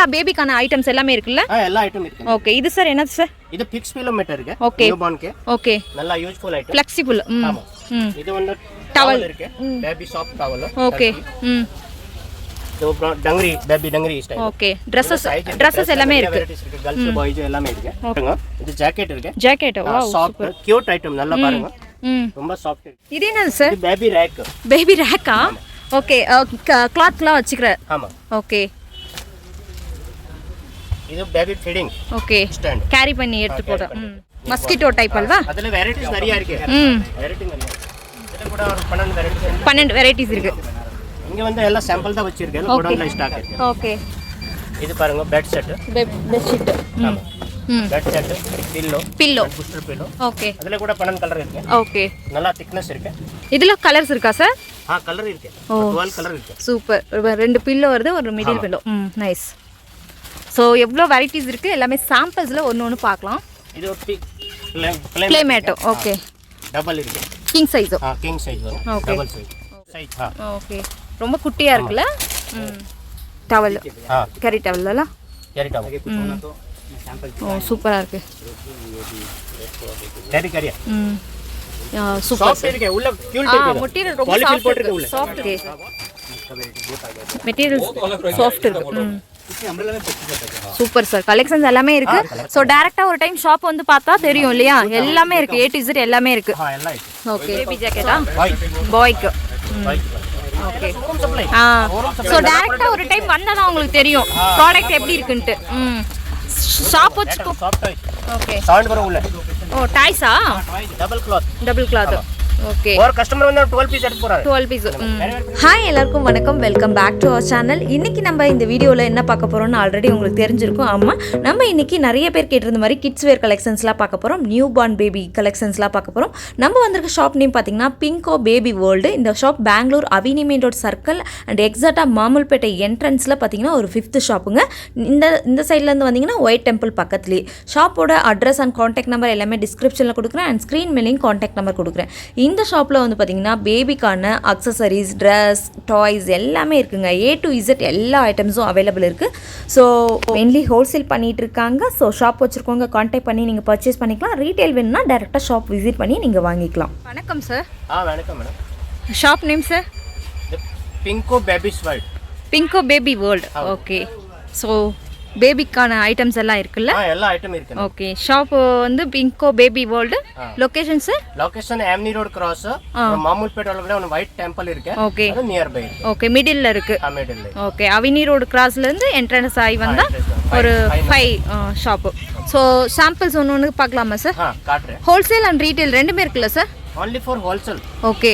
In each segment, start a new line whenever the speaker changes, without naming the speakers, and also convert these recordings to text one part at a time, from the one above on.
எல்லா பேபிக்கான ஐட்டம்ஸ் எல்லாமே இருக்குல்ல?
எல்லா ஐட்டம் இருக்கு.
ஓகே, இது சார் என்னது சார்?
இது பிக்ஸ் பில்லோ மேட் இருக்கு.
Okay,
newborn K.
ஓகே,
நல்ல யூஸ்ஃபுல் ஐட்டம்.
ஃப்ளெக்சிபிள்.
ஆமா. இது வந்து டவல் இருக்கு. Baby soft towel.
ஓகே.
இது dungaree baby dungaree style.
Okay, Dresses எல்லாமே இருக்கு.
गर्ल्स பாய்ஸ் எல்லாமே இருக்கு. பாருங்க, இது ஜாக்கெட் இருக்கு.
Jacket wow,
soft cute item. நல்லா பாருங்க. ரொம்ப சாஃப்ட்.
இது என்னது சார்?
இது பேபி ரேக்.
பேபி ரேக்கா? ஓகே, கிளாத்லாம் வச்சுக்கிற.
ஆமா.
ஓகே,
இது baby feeding.
Okay,
stand
carry பண்ணி எடுத்து போற. மஸ்கிட்டோ டைப் அல்வா?
அதுல வெரைட்டிஸ் நிறைய இருக்கு. வெரைட்டி நிறைய. இதுல கூட ஒரு 12
வெரைட்டிஸ் இருக்கு.
இங்க வந்து எல்லாம் சாம்பிள் தான் வச்சிருக்கேன். கோடன்ல ஸ்டாக் இருக்கு.
ஓகே,
இது பாருங்க பெட் செட்.
Bed sheet.
ஆமா. Bed set, pillow booster pillow.
Okay,
அதுல கூட 12 கலர் இருக்கு.
ஓகே,
நல்லா திக்னஸ் இருக்கு.
இதுல கலர்ஸ் இருக்கா சார்?
கலர் இருக்கு. 12 கலர் இருக்கு.
சூப்பர். ரெண்டு பில்லோ வருது, ஒரு மிடில் பில்லோ. நைஸ். சோ எவ்வளவு வெரைட்டிஸ் இருக்கு, எல்லாமே சாம்பிள்ஸ்ல ஒன்னு பார்க்கலாம்.
இது ஒரு
ப்ளே மேட். ஓகே,
டபுள் இருக்கு.
King size.
கிங் சைஸ் வரும். Double size.
ஓகே, ரொம்ப குட்டியா இருக்குல. டவல். கேரி டவல்ல.
Carry towel.
சூப்பரா இருக்கு.
கேரி.
சூப்பர்.
சாஃப்ட் இருக்கு. உள்ள கியூட் இருக்கு.
மெட்டீரியல் ரொம்ப சாஃப்ட் இருக்கு. சாஃப்ட் இருக்கு. மெட்டீரியல் சாஃப்ட் இருக்கு. சூப்பர் சார், கலெக்ஷன்ஸ் எல்லாமே இருக்கு. சோ டைரக்டா ஒரு டைம் ஷாப் வந்து பார்த்தா தெரியும் இல்லையா? எல்லாமே இருக்கு, A to Z எல்லாமே இருக்கு. ஓகே, பேபி ஜாக்கெட்டா? பாய்க்கு. ஓகே. சோ டைரக்டா ஒரு டைம் வந்தா தான் உங்களுக்கு தெரியும் ப்ராடக்ட் எப்படி இருக்குன்னு. ஷாப் வச்சுக்கோ. ஓகே,
சவுண்ட் வரும் உள்ள.
டாய்ஸா? Double cloth. ஓகே,
ஒரு கஸ்டமர் வந்து 12 பீஸ் எடுத்து போறாரு.
12 பீஸ். ஹாய் எல்லாருக்கும் வணக்கம், welcome back to our channel. இன்னைக்கு நம்ம இந்த வீடியோவில் என்ன பார்க்க போறோம்னு ஆல்ரெடி உங்களுக்கு தெரிஞ்சிருக்கும். ஆமாம், நம்ம இன்னைக்கு நிறைய பேர் கேட்டிருந்த மாதிரி கிட்ஸ் வேர் கலெக்ஷன்ஸ்லாம் பார்க்க போகிறோம். நியூ பார்ன் பேபி கலெக்ஷன்ஸ்லாம் பார்க்க போகிறோம். நம்ம வந்திருக்க ஷாப் நேம் பார்த்தீங்கன்னா பிங்கோ பேபி வேர்ல்டு. இந்த ஷாப் பெங்களூர் அவென்யூரோட் சர்க்கிள் அண்ட் எக்ஸாக்டாக மாமுல்பேட்டை என்ட்ரன்ஸில் பார்த்தீங்கன்னா ஒரு 5th ஷாப்புங்க. இந்த சைட்லேருந்து வந்தீங்கன்னா ஒயிட் டெம்பிள் பக்கத்துலேயே. ஷாப்போட அட்ரஸ் அண்ட் காண்டாக்ட் நம்பர் எல்லாமே டிஸ்கிரிப்ஷனில் கொடுக்குறேன் அண்ட் ஸ்க்ரீன் மேலேயும் காண்டாக்ட் நம்பர் கொடுக்குறேன். இந்த ஷாப்பில் வந்து பார்த்தீங்கன்னா பேபிக்கான அக்சசரிஸ், ட்ரெஸ், டாய்ஸ் எல்லாமே இருக்குங்க. A to Z எல்லா ஐட்டம்ஸும் அவைலபிள் இருக்குது. ஸோ மெயின்லி ஹோல்சேல் பண்ணிகிட்டு இருக்காங்க. ஸோ ஷாப் வச்சுருக்கவங்க கான்டாக்ட் பண்ணி நீங்கள் பர்ச்சேஸ் பண்ணிக்கலாம். ரீட்டைல் வேணும்னா டேரெக்டாக ஷாப் விசிட் பண்ணி நீங்கள் வாங்கிக்கலாம். வணக்கம் சார்.
வணக்கம் madam.
Shop name sir?
Bingo babies world.
Bingo baby world. Okay, so பேபிக்கான ஐட்டம்ஸ் எல்லாம் இருக்குல்ல?
எல்லா ஐட்டம் இருக்கு.
ஓகே, ஷாப் வந்து Bingo baby world. Location sir?
Location Avenueroad cross Mamulpet ஒருல ஒரு ஒயிட் டெம்பிள் இருக்கு.
ஓகே,
அது நியர் பை.
ஓகே, மிடில்ல இருக்கு.
மிடில்ல.
ஓகே, Avenueroad கிராஸ்ல இருந்து என்ட்ரன்ஸ் ஆகி வந்தா ஒரு 5 ஷாப். ஸோ சாம்பிள்ஸ் ஒன்று பார்க்கலாமா சார்?
காட்டுறேன்.
ஹோல்சேல் அண்ட் ரீட்டைல் ரெண்டுமே இருக்குல்ல sir?
only for wholesale.
Okay,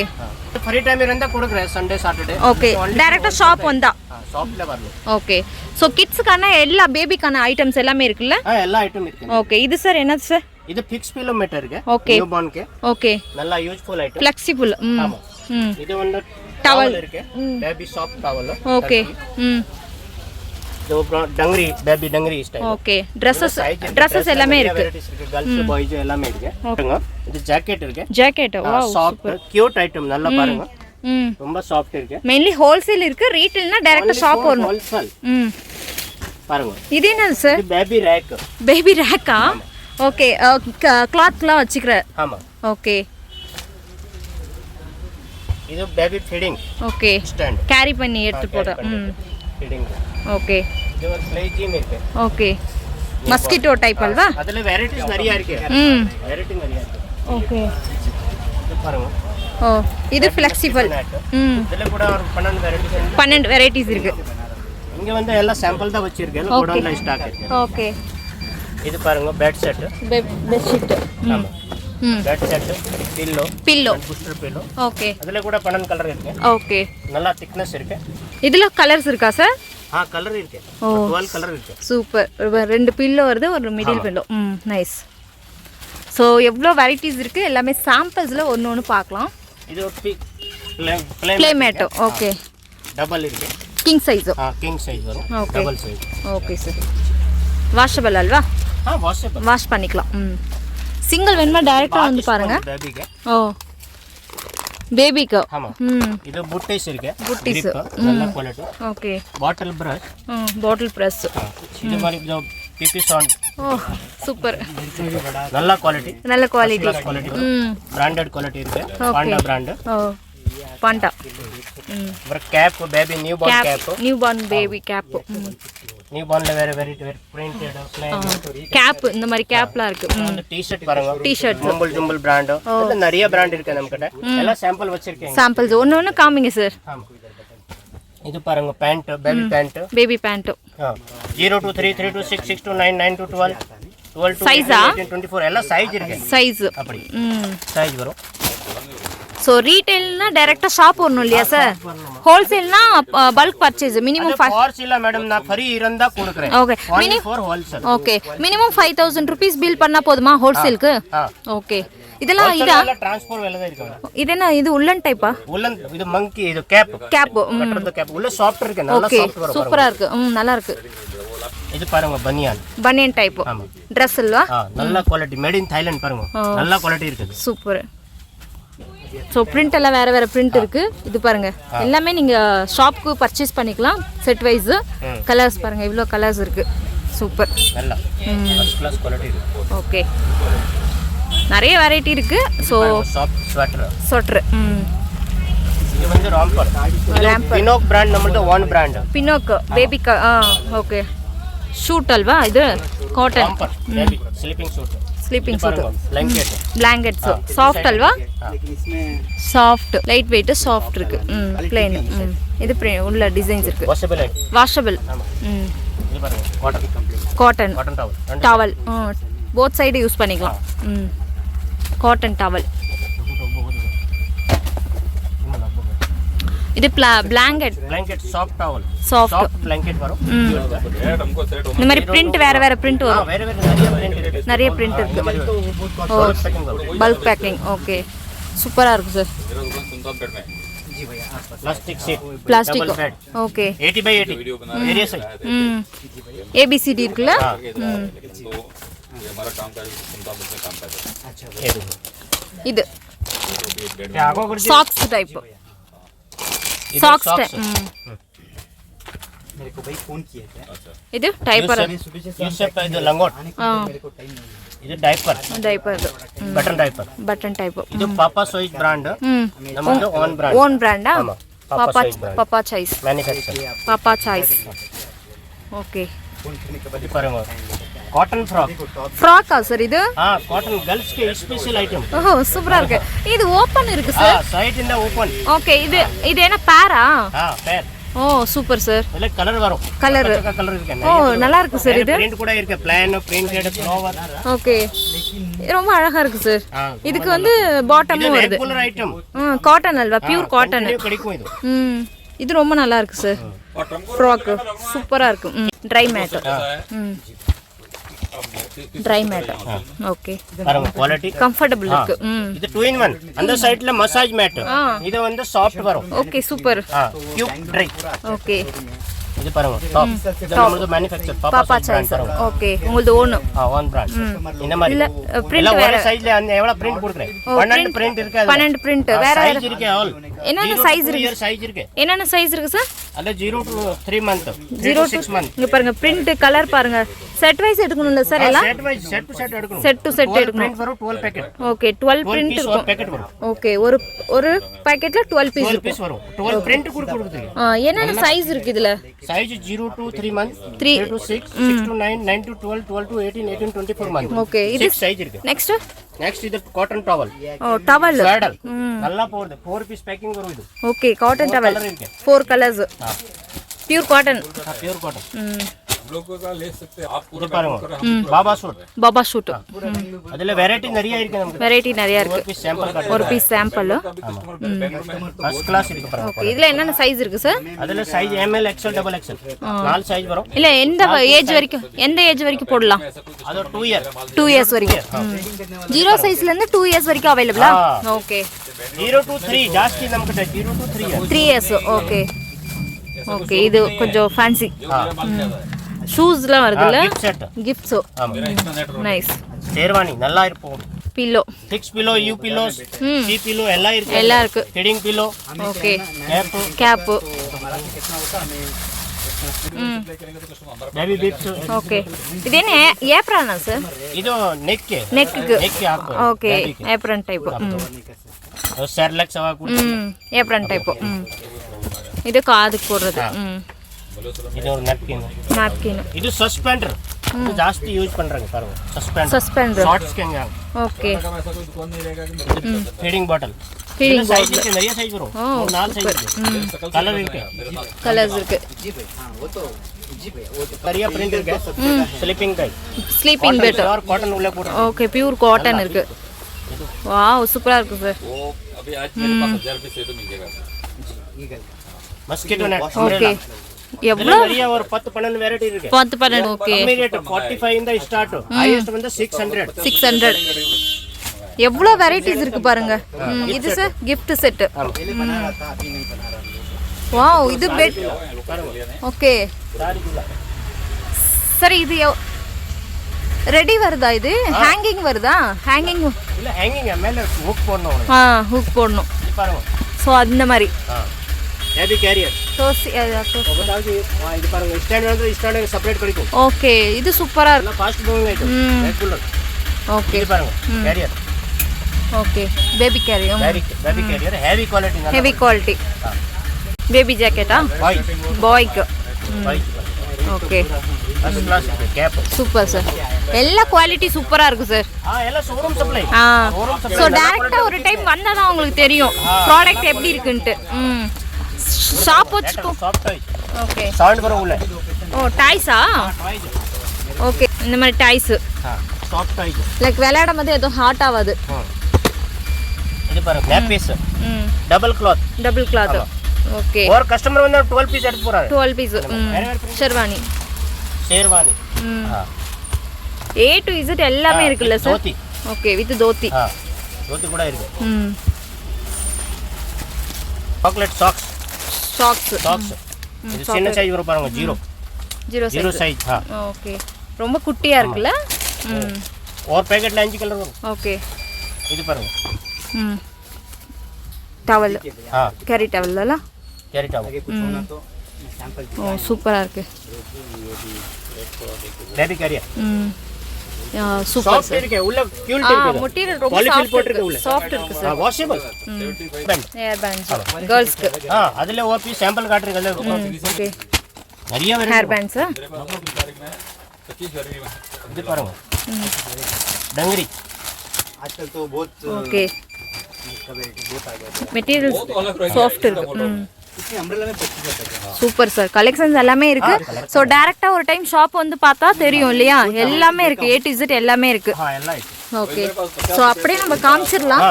free time இருந்தா கொடுக்குறேன் சண்டே சாட்டர்டே.
ஓகே, டைரக்டா ஷாப் வந்தா
ஷாப்ல வரணும்.
ஓகே, சோ கிட்ஸ்க்கான எல்லா பேபிக்கான ஐட்டம்ஸ் எல்லாமே இருக்குல்ல?
எல்லா ஐட்டம் இருக்கு.
ஓகே, இது சார் என்னது சார்?
இது பிக்ஸ் பில்லோ மேட் இருக்கு.
Okay,
newborn K.
ஓகே,
நல்ல யூஸ்ஃபுல் ஐட்டம்.
ஃப்ளெக்சிபிள்.
ஆமா. இது வந்து டவல் இருக்கு. Baby soft towel.
ஓகே.
இது dungaree baby dungaree style.
Okay, Dresses எல்லாமே இருக்கு.
गर्ल्स பாய்ஸ் எல்லாமே இருக்கு. பாருங்க, இது ஜாக்கெட் இருக்கு.
Jacket wow,
soft cute item. நல்லா பாருங்க. ரொம்ப சாஃப்ட் இருக்கு.
மெயின்லி ஹோல்சேல் இருக்கு, ரீட்டைல்னா டைரக்டா ஷாப் வரணும்.
ஹோல்சேல். பாருங்க,
இது என்னது சார்?
இது பேபி ரேக்.
பேபி ரேக்கா? ஓகே, கிளாத்லாம் வச்சுக்கிற.
ஆமா.
ஓகே,
இது baby feeding.
Okay,
stand
carry பண்ணி எடுத்து போற.
ஃபீடிங்.
ஓகே,
இது ஒரு ப்ளே ஜிம் இருக்கு.
ஓகே, மஸ்கிட்டோ டைப் அல்வா?
அதுல வெரைட்டிஸ் நிறைய இருக்கு. வெரைட்டி நிறைய இருக்கு.
ஓகே,
இது பாருங்க.
இது ஃப்ளெக்சிபிள்.
இதுல கூட ஒரு
12 வெரைட்டிஸ் இருக்கு.
இங்க வந்து எல்லாம் சாம்பிள் தான் வச்சிருக்கேன். கோடன்ல ஸ்டாக் இருக்கு.
ஓகே,
இது பாருங்க பெட் செட்.
Bed sheet.
ஆமா. Bed set, pillow booster pillow.
Okay,
அதுல கூட 12 கலர் இருக்கு. ஓகே, நல்லா திக்னஸ் இருக்கு.
இதுல கலர்ஸ் இருக்கா சார்?
கலர் இருக்கு. 12 கலர் இருக்கு.
சூப்பர். ரெண்டு பில்லோ வருது, ஒரு மிடில் பில்லோ. நைஸ். ஸோ எவ்வளோ வெரைட்டிஸ் இருக்கு, எல்லாமே சாம்பிள்ஸ்ல ஒன்று பார்க்கலாம்.
இது ஒரு
ப்ளே மேட். ஓகே,
டபுள் இருக்கு.
King size.
கிங் சைஸ் வரும்.
Okay,
double size.
Okay sir. Washable halwa?
Washable.
Wash பண்ணிக்கலாம். சிங்கிள் வேணுமா டைரக்டா வந்து பாருங்க.
பேபிக்கு.
பேபிக்கு
ஆமா இது புட்டிஸ் இருக்கு
புட்டிஸ்
நல்ல quality
okay
bottle brush
bottle brush
இது மாதிரி जो पीपी साउंड
ஓ சூப்பர்
நல்ல குவாலிட்டி பிராண்டட் குவாலிட்டி இருக்கு பாண்டா பிராண்ட்
ஓ பாண்டா
ஒரு cap baby new born
baby cap
new பார்ன்ல வேற பிரிண்டட் பிளைன்
கேப் இந்த மாதிரி கேப்லாம் இருக்கு
அந்த டி-ஷர்ட் பாருங்க
டி-ஷர்ட்
ஜும்பல் பிராண்ட் இதுல நிறைய பிராண்ட் இருக்கு நம்மகிட்ட எல்லாம் சாம்பிள் வச்சிருக்கேன்
சாம்பிள்ஸ் ஒன்னு காமிங்க சார்
இது பாருங்க pant baby pant 0 to 3 3 to 6 6 to 9 9 to 12 12 to 18 24 எல்லாம் சைஸ் இருக்கு சைஸ் அப்படி சைஸ் வரும்
சோ ரீட்டைல்னா டைரக்ட்டா ஷாப் வரணும் இல்லையா சார் ஹோல்சேல்னா பல்க் பர்ச்சேஸ் மினிமம் 5
ஃபார்ஸ் இல்ல மேடம் நான் ஃப்ரீ இருந்தா கொடுக்கிறேன்
okay minimum
for wholesale
okay minimum 5000 rupees bill பண்ணா போதுமா ஹோல்சேலுக்கு ஓகே இதெல்லாம் இதா
ட்ரான்ஸ்போர்ட் வேலை தான் இருக்கு
இது என்ன இது உள்ளன் டைப்பா
உள்ளன் இது மங்கி இது கேப் கட்டறது கேப் உள்ள சாஃப்ட் இருக்கு நல்லா சாஃப்ட் வரும்
சூப்பரா இருக்கு நல்லா இருக்கு
இது பாருங்க பனியன் டைப்
ஆமா Dress இல்லவா
நல்ல குவாலிட்டி மேட் இன் தாய்லாந்து பாருங்க நல்ல குவாலிட்டி இருக்கு
சூப்பர் சோ பிரிண்ட் எல்லாம் வேற பிரிண்ட் இருக்கு இது பாருங்க எல்லாமே நீங்க ஷாப்க்கு பர்ச்சேஸ் பண்ணிக்கலாம் செட் வைஸ் கலர்ஸ் பாருங்க இவ்ளோ கலர்ஸ் இருக்கு சூப்பர்
நல்ல ஃபர்ஸ்ட் கிளாஸ் குவாலிட்டி இருக்கு
ஓகே நிறைய வெரைட்டி இருக்கு சோ
சாஃப்ட் ஸ்வெட்டர் இது வந்து ராம்பர் பினோக் பிராண்ட் நம்மளது ஓன் பிராண்ட்
பினோக் பேபி ஓகே ஷூட் அல்வா இது cotton
baby sleeping suit
blankets soft அல்வா சாஃப்ட் லைட் வெயிட் சாஃப்ட் இருக்கு plain இது உள்ள டிசைன்ஸ் இருக்கு வாஷபிள்
இது பாருங்க
cotton towel both side use பண்ணிக்கலாம் காட்டன் டவல் இது blanket
soft towel
soft
blanket வரும்
இந்த மாதிரி print வேற print வரும்
வேற
நிறைய print இருக்கு பல்க் பேக்கிங் ஓகே சூப்பரா இருக்கு sir plastic okay
80 by 80 area size
ABCD இருக்குல இது சாக்ஸ் டைப் सॉक्स
मेरे को भाई फोन किया था
ಇದು ಡೈಪರ್
ಯೂಸೆಪ್ ಇದು ಲಂಗೋಟ್ ಇದು ಡೈಪರ್
ಬಟನ್ ಟೈಪ್
ಇದು ಪಾಪಾ ಸೈಜ್ ಬ್ರಾಂಡ್ ನಮ್ಮದು ಓನ್ ಬ್ರಾಂಡ್
ಪಾಪಾ ಚಾಯ್ಸ್
ಮ್ಯಾನುಫ್ಯಾಕ್ಚರ್
ಪಾಪಾ ಚಾಯ್ಸ್ ಓಕೆ
காட்டன்
ஃப்ராக்கா சார் இது
காட்டன் गर्ल्स के स्पेशल आइटम
ஓஹோ சூப்பரா இருக்கு இது ஓபன் இருக்கு சார்
சைட் இந்த ஓபன்
ஓகே இது என்ன பேரா
பேர்
ஓ சூப்பர் சார்
இல்ல கலர் வரும்
கலர்
இருக்கு
ஓ நல்லா இருக்கு சார் இது
பிரிண்ட் கூட இருக்கு பிளான் பிரிண்டட் ஃப்ளவர்
ஓகே ரொம்ப அழகா இருக்கு சார் இதுக்கு வந்து பாட்டமும் வருது
regular item
cotton halwa pure cotton
கிடைக்கும் இது
இது ரொம்ப நல்லா இருக்கு சார் ஃப்ராக் சூப்பரா இருக்கு dry mat dry mat okay
பாருங்க குவாலிட்டி
கம்ஃபர்ட்டபிள் இருக்கு
இது 2 in 1 அந்த சைடுல மசாஜ் மேட் இது வந்து சாஃப்ட் வரும்
okay super
cube try
okay
இது பாருங்க டாப் இது நம்மளது மேனுஃபேக்சர்
பாப்பா சாய்ஸ் ஓகே உங்களுது ஓன்
பிராண்ட் இந்த மாதிரி
இல்ல பிரிண்ட்
வேற சைஸ்ல எவ்வளவு பிரிண்ட் கொடுக்கிறேன் 12 பிரிண்ட் இருக்கு
12 பிரிண்ட் வேற
சைஸ் இருக்கு ஆல்
என்னென்ன சைஸ் இருக்கு
சைஸ் இருக்கு
என்னென்ன சைஸ் இருக்கு சார்
அத 0 to 3 month
0 to 6 month இங்க பாருங்க பிரிண்ட் கலர் பாருங்க செட் வைஸ் எடுக்கணும்ல சார் எல்லாம்
set wise set to set எடுக்கணும்
செட் டு செட் எடுக்கணும்
பிரிண்ட் வரும் 12 பாக்கெட்
ஓகே 12 பிரிண்ட் இருக்கும்
பாக்கெட் வரும்
ஓகே ஒரு பாக்கெட்ல 12 பீஸ்
வரும் 12 பிரிண்ட் கொடுக்குறீங்க
என்னென்ன சைஸ் இருக்கு இதுல
size 0 to 3 months 3 to 6 6 to 9 9 to 12 12 to 18 18 24 months
okay இது
சைஸ் இருக்கு
நெக்ஸ்ட்
இது காட்டன் டவல்
டவல்
சேடல் நல்லா போகுது 4 பீஸ் பேக்கிங் வரும் இது
okay cotton towel 4 colours pure cotton
ले सकते हैं आप बाबा सूट ಅದೆಲ್ಲ ವೆರೈಟಿ நிறைய இருக்கு நமக்கு
வெரைட்டி நிறைய இருக்கு ஒரு பீஸ் சாம்பிள்
ஃபர்ஸ்ட் கிளாஸ் இருக்கு பாருங்க
ஓகே இதுல என்னென்ன சைஸ் இருக்கு சார்
அதுல சைஸ் ML XL XXL நாலு சைஸ் வரும்
இல்ல எந்த ஏஜ் வரைக்கும் போடலாம்
அது 2 இயர்
2 இயர்ஸ் வரைக்கும் 0 சைஸ்ல இருந்து 2 இயர்ஸ் வரைக்கும் அவேலபிளா ஓகே
0 to 3 ಜಾಸ್ತಿ நமக்கு 0 to 3 year
3 years okay okay இது கொஞ்சம் ஃபேன்சி ஷூஸ்லாம் வருதுல
gift set
gifts nice
sherwani நல்லா இருக்கும்
pillow
fix pillow U pillows C pillow எல்லாம் இருக்கு feeding pillow
okay cap
baby bits
okay ಇದೇನೆ ಏಪ್ರನ್ ಸರ್
ಇದು ನೆಕ್ ಹಾಕೋ
ಓಕೆ ಏಪ್ರನ್ ಟೈಪ್
ಸೆರ್ಲೆಕ್ಸ್ ಅವಾಗ
ಏಪ್ರನ್ ಟೈಪ್ ಇದು ಕಾದಕ್ಕೆ ಕೊಡ್றது
ಇದು napkin ಇದು ಸಸ್ಪೆಂಡರ್ ಇದು ಜಾಸ್ತಿ ಯೂಸ್ பண்றாங்க பாருங்க சஸ்பெண்டர் ஷார்ட்ஸ் கேங்க
ஓகே
ஃபீடிங் பாட்டில் சைஸ் இருக்கு நிறைய சைஸ் வரும் நாலு சைஸ் இருக்கு கலர்ஸ் இருக்கு நிறைய பிரிண்ட் இருக்கு ஸ்லீப்பிங் பெட் और காட்டன் உள்ள போடு
ஓகே பியூர் காட்டன் இருக்கு வாவ் சூப்பரா இருக்கு சார்
अभी आज मेरे पास 1000 रुपए से तो मिल जाएगा
मस्किटो नेट
ஓகே எவ்வளவு
நிறைய ஒரு 10 12 வெரைட்டி இருக்கு
10 12 ஓகே
கம்மி ரேட் 45 இந்த ஸ்டார்ட் ஹையஸ்ட் வந்து 600 எவ்வளவு வெரைட்டிஸ் இருக்கு பாருங்க இது சார் gift செட் வாவ் இது பெட் ஓகே சரி இது ரெடி வருதா இது ஹேங்கிங் வருதா ஹேங்கிங் இல்ல ஹேங்கிங் மேல ஹூக் போடணும்
ஹூக் போடணும்
பாருங்க
சோ அந்த மாதிரி
பேபி கேரியர்
சோ
இது பாருங்க ஸ்டாண்ட் செப்பரேட் கிடைக்கும்
ஓகே இது சூப்பரா இருக்கு
fast moving item regular
okay
இது பாருங்க carrier
okay baby carrier
baby carrier heavy quality
baby ஜாக்கெட்டா பாய்க்கு okay
first class cap
super sir எல்லா குவாலிட்டி சூப்பரா இருக்கு சார்
எல்லாம் ஷோரூம் சப்ளை
சோ டைரக்ட்டா ஒரு டைம் வந்தா தான் உங்களுக்கு தெரியும் ப்ராடக்ட் எப்படி இருக்குன்னு ஷாப் வச்சுக்கோ ஓகே
சவுண்ட் வரும் உள்ள
ஓ டாய்ஸா ஓகே இந்த மாதிரி டாய்ஸ்
சாஃப்ட் டாய்ஸ்
லைக் விளையாடும் போது ஏதோ ஹாட் ஆகாது
இது பாருங்க மேப் பீஸ் டபுள் கிளாத்
ஓகே
ஒரு கஸ்டமர் வந்து 12 பீஸ் எடுத்து போறாரு
12 piece sherwani A to Z எல்லாமே இருக்குல்ல sir
dhoti
okay with dhoti
dhoti கூட இருக்கு சாக்லேட் சாக்ஸ் இது சின்ன சைஸ் வரும் பாருங்க 0 சைஸ்
ஓகே ரொம்ப குட்டியா இருக்குல்ல
ஒரு பாக்கெட்ல 5 கலர் வரும்
ஓகே
இது பாருங்க
டவல் கேரி டவல் ஓ சூப்பரா இருக்கு
பேபி கேரியர்
சூப்பர் சார்
இருக்கு உள்ள கியூல்ட் இருக்கு
மெட்டீரியல் ரொம்ப சாஃப்ட் இருக்கு சார்
வாஷபிள்
ஏர் பேண்ட்ஸ் गर्ल्सக்கு
அதுல ஒரு பீஸ் சாம்பிள் காட்டுறீங்க
ஓகே
நிறைய
ஹேர் பேண்ட்ஸ்
இது பாருங்க डंगरी आजकल तो बहुत
ओके மெட்டீரியல் சாஃப்ட் இருக்கு சூப்பர் சார் கலெக்ஷன்ஸ் எல்லாமே இருக்கு சோ டைரக்ட்டா ஒரு டைம் ஷாப் வந்து பார்த்தா தெரியும் இல்லையா எல்லாமே இருக்கு A to Z எல்லாமே இருக்கு ஓகே சோ அப்படியே நம்ம காமிச்சிரலாம்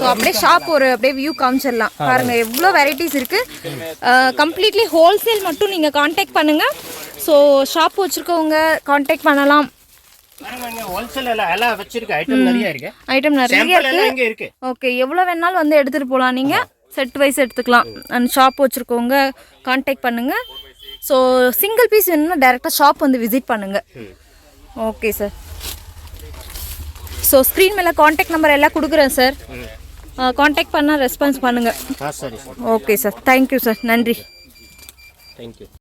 சோ அப்படியே ஷாப் ஒரு அப்படியே வியூ காமிச்சிரலாம் பாருங்க எவ்வளவு வெரைட்டிஸ் இருக்கு கம்ப்ளீட்லி ஹோல்சேல் மட்டும் நீங்க கான்டாக்ட் பண்ணுங்க சோ ஷாப் வச்சிருக்கவங்க கான்டாக்ட் பண்ணலாம்
பாருங்க ஹோல்சேல் எல்லாம் வச்சிருக்க ஐட்டம் நிறைய இருக்கு
ஓகே எவ்வளவு வேணாலும் வந்து எடுத்துட்டு போலாம் நீங்க செட் வைஸ் எடுத்துக்கலாம் அண்ட் ஷாப் வச்சுருக்கவங்க கான்டாக்ட் பண்ணுங்கள் ஸோ சிங்கிள் பீஸ் வேணும்னா டேரெக்டாக ஷாப் வந்து விசிட் பண்ணுங்கள் ஓகே சார் ஸோ ஸ்க்ரீன் மேலே கான்டாக்ட் நம்பர் எல்லாம் கொடுக்குறேன் சார் கான்டாக்ட் பண்ணால் ரெஸ்பான்ஸ் பண்ணுங்கள் ஓகே சார் தேங்க்யூ சார் நன்றி
தேங்க்யூ